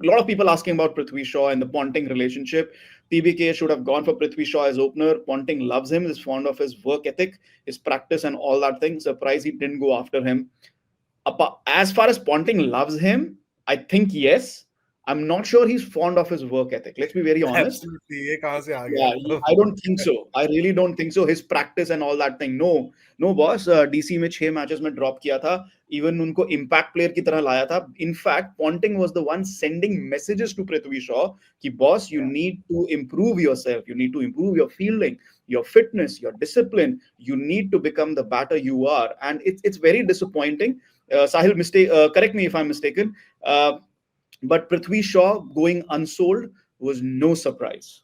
a lot of people asking about Prithvi Shaw and the Ponting relationship. TBK should have gone for Prithvi Shaw as opener. Ponting loves him, is fond of his work ethic, his practice, and all that thing. Surprised he didn't go after him. As far as Ponting loves him, I think yes. I'm not sure he's fond of his work ethic. Let's be very honest. Absolutely. ये कहाँ से आ Yeah, गया? I don't think so. I really don't think so. His practice and all that thing. No, no, boss. DC में 6 matches में drop किया था. Even उनको impact player की तरह लाया था. In fact, Ponting was the one sending messages to Prithvi Shaw कि boss, you need to improve yourself. You need to improve your fielding, your fitness, your discipline. You need to become the batter you are. And it's very disappointing. Sahil, correct me if I'm mistaken. But Prithvi Shaw going unsold was no surprise.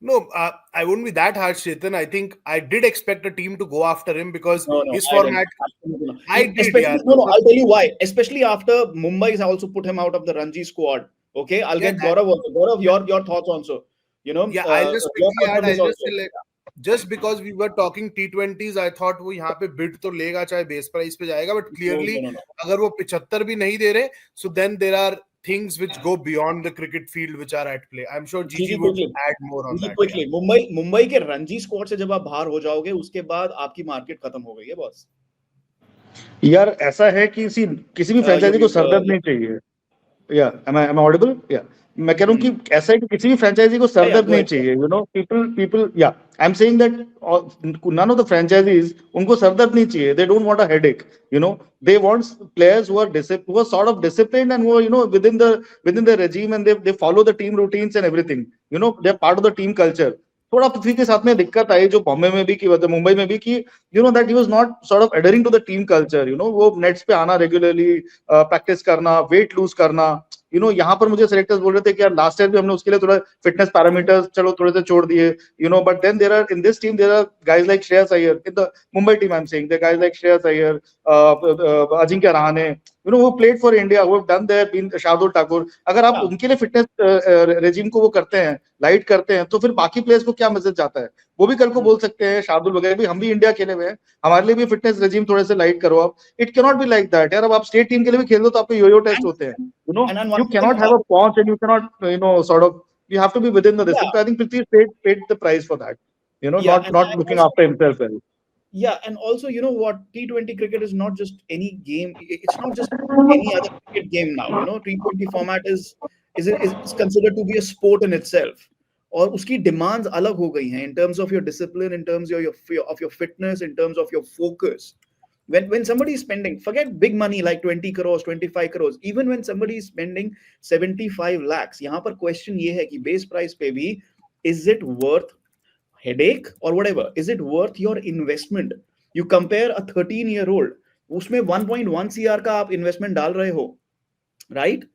No, I wouldn't be that harsh, Chetan. I think I did expect a team to go after him because No, his I didn't. format. Absolutely not. I did, Especially, yeah. no, I'll tell you why. Especially after Mumbai's also put him out of the Ranji squad. Okay, I'll Yeah, get Gaurav also. Gaurav, your thoughts also. You know, yeah, I'll just your quickly thoughts add. on this I'll just also. say, like, just because we were talking T20s, I thought वो यहाँ पे bid तो लेगा चाहे base price पे जाएगा, but clearly No. अगर वो 75 भी नहीं दे रहे, so then there are things which go beyond the cricket field which are at play. I'm sure Gigi would add more on that. quickly. Mumbai के रणजी स्क्वाड से जब आप बाहर हो जाओगे, उसके बाद आपकी मार्केट खत्म हो गई है बॉस. यार ऐसा है कि किसी भी फ्रेंचाइजी को सरदर्द नहीं चाहिए. या am I audible? Yeah. मैं कह रहा हूँ कि ऐसा है कि किसी भी फ्रेंचाइजी को सरदर्द नहीं चाहिए. You know, people yeah, I'm saying that none of the franchisees, उनको सरदर्द नहीं चाहिए. They don't want a headache. You know, they want players who are sort of disciplined and who are, you know, within the regime, and they follow the team routines and everything. You know, they're part of the team culture. थोड़ा पृथ्वी के साथ में दिक्कत आई जो बॉम्बे में भी की, मुंबई में भी की, you know that he was not sort of adhering to the team culture. You know, वो नेट्स पे आना रेगुलरली, प्रैक्टिस करना, वेट लूज करना. यू नो, यहाँ पर मुझे सेलेक्टर्स बोल रहे थे कि यार लास्ट ईयर भी हमने उसके लिए थोड़ा फिटनेस पैरामीटर्स चलो थोड़े से छोड़ दिए. You know, but then there are in this team there are guys like Shreyas Iyer. In the Mumbai team I am saying there guys like Shreyas Iyer, Ajinkya Rahane, you know, वो प्लेड फॉर इंडिया, वो done there, been Shardul Thakur. अगर आप उनके लिए फिटनेस रेजिम को वो करते हैं, लाइट करते हैं, तो फिर बाकी प्लेयर्स को क्या मैसेज जाता है? वो भी कल को बोल सकते हैं शार्दुल वगैरह भी, हम भी इंडिया खेले हुए हैं, हमारे लिए भी फिटनेस रेजिम थोड़े से लाइट करो आप. It can not be like that यार. अब आप स्टेट टीम के लिए भी खेल दो तो आपके यो टेस्ट होते हैं. You know, you can not have a paunch and you can not, you know, sort of, you have to be within the this. I think Prithvi paid the price for that. You know, not looking after himself well. Yeah, and also, you know what, T20 cricket is not just any game. It's not just any other cricket game now. You know, T20 format is considered to be a sport in itself. और उसकी demands अलग हो गई हैं in terms of your discipline, in terms of your fitness, in terms of your focus. When somebody is spending, forget big money like 20 crores, 25 crores, even when somebody is spending 75 lakhs, यहाँ पर question ये है कि base price पे भी, is it worth headache or whatever? Is it worth your investment? You compare a 13-year-old, उसमें 1.1 CR का आप investment डाल रहे हो, right?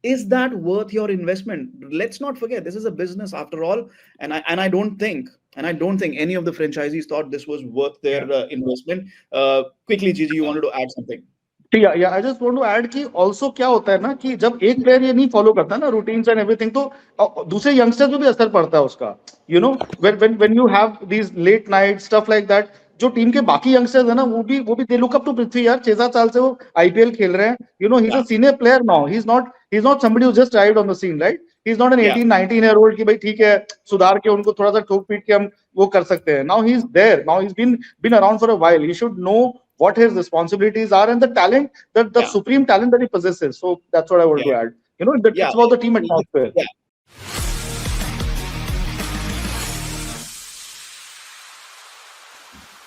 Is that worth your investment? Let's not forget, this is a business after all, and I don't think any of the franchisees thought this was worth their investment. Quickly, Gigi, you wanted to add something? Yeah, I just want to add कि also क्या होता है ना कि जब एक player ये नहीं फॉलो करता ना रूटीन्स एंड एवरीथिंग, तो दूसरे यंगस्टर्स पे भी असर पड़ता है उसका. You know, when you have these late night stuff like that, जो टीम के बाकी यंगस्टर्स है ना, वो भी दे लुक अप टू पृथ्वी. यार 6-7 साल से वो आईपीएल खेल रहे हैं. You no, he is a senior player now. He is not somebody who just arrived on the scene, right? He is not an 18-19 year old कि भाई ठीक है, सुधार के उनको थोड़ा सा ठोक पीट के हम वो कर सकते हैं. Now he's there. Now he's been around for a while. He should know what his responsibilities are and the talent, the supreme talent that he possesses. So that's what I want to add. You know, it's about the team atmosphere.